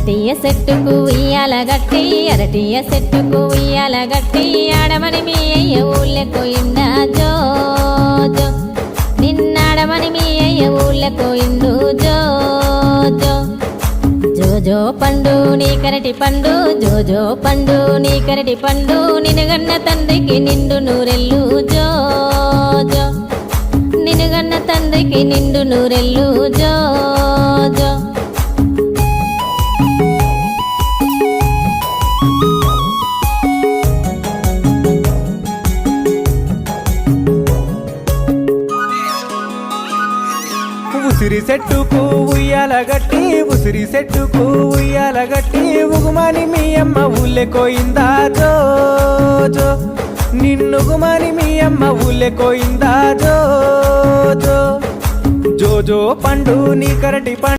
అరటియ చెట్టుకు ఉయ్యాల గట్టి అరటియ చెట్టుకు ఉయ్యాల గట్టి ఆడమని మీ అయ్య ఊళ్ళెకోయిందా జో జో నిన్నాడమని మీ అయ్య ఊళ్ళెకోయిండు జో జో జోజో పండు నీ కరటి పండు జోజో పండు నీ కరటి పండు నినుగన్న తండ్రికి నిండు నూరెల్లు జో జో నినుగన్న తండ్రికి నిండు నూరెల్లు జో జో ఉసిరి చెట్టుకు ఉయ్యాల గట్టి ఉసిరి చెట్టుకు ఉయ్యాల గట్టి ఉగుమని మీ అమ్మ ఊళ్ళెకోయిందా జో జో నిన్నుగుమని మీ అమ్మ ఊళ్ళెకోయిందా జో జో జో జో పండు నీ కరటి పండు